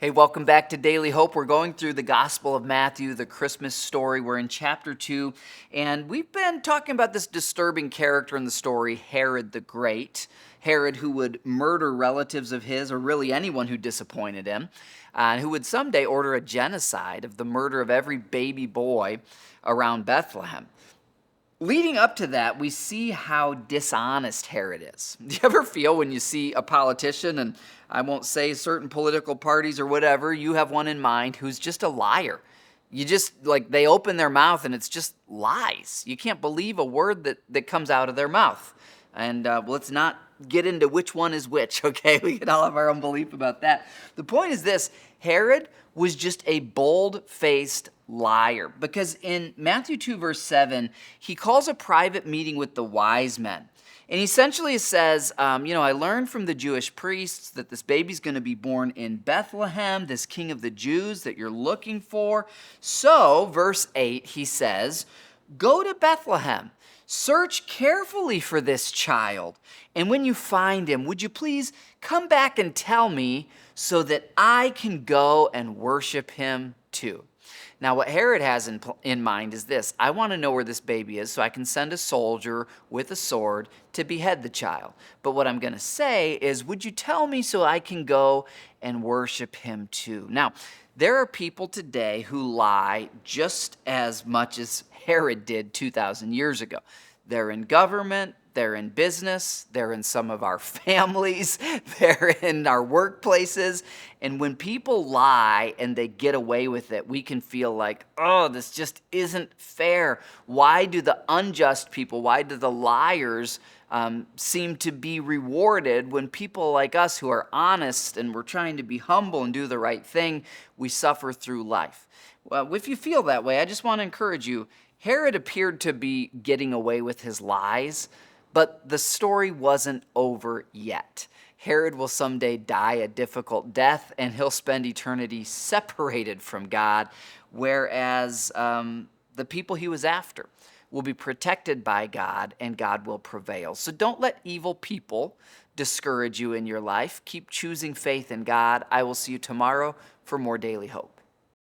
Hey, welcome back to Daily Hope. We're going through the Gospel of Matthew, the Christmas story. We're in chapter 2, and we've been talking about this disturbing character in the story, Herod the Great. Herod, who would murder relatives of his, or really anyone who disappointed him, and who would someday order a genocide of the murder of every baby boy around Bethlehem. Leading up to that, we see how dishonest Herod is. Do you ever feel when you see a politician, and I won't say certain political parties or whatever, you have one in mind who's just a liar? You just, they open their mouth and it's just lies. You can't believe a word that comes out of their mouth. And let's not get into which one is which, okay? We can all have our own belief about that. The point is this: Herod was just a bold-faced liar, because in Matthew 2, verse 7, he calls a private meeting with the wise men. And he essentially says, I learned from the Jewish priests that this baby's going to be born in Bethlehem, this king of the Jews that you're looking for. So, verse 8, he says, go to Bethlehem. Search carefully for this child, and when you find him, would you please come back and tell me so that I can go and worship him too? Now, what Herod has in mind is this: I want to know where this baby is so I can send a soldier with a sword to behead the child. But what I'm going to say is, would you tell me so I can go and worship him too? Now, there are people today who lie just as much as Herod did 2,000 years ago. They're in government, they're in business, they're in some of our families, they're in our workplaces. And when people lie and they get away with it, we can feel like, oh, this just isn't fair. Why do the unjust people, why do the liars seem to be rewarded when people like us who are honest and we're trying to be humble and do the right thing, we suffer through life? Well, if you feel that way, I just want to encourage you. Herod appeared to be getting away with his lies, but the story wasn't over yet. Herod will someday die a difficult death, and he'll spend eternity separated from God, whereas the people he was after will be protected by God, and God will prevail. So don't let evil people discourage you in your life. Keep choosing faith in God. I will see you tomorrow for more Daily Hope.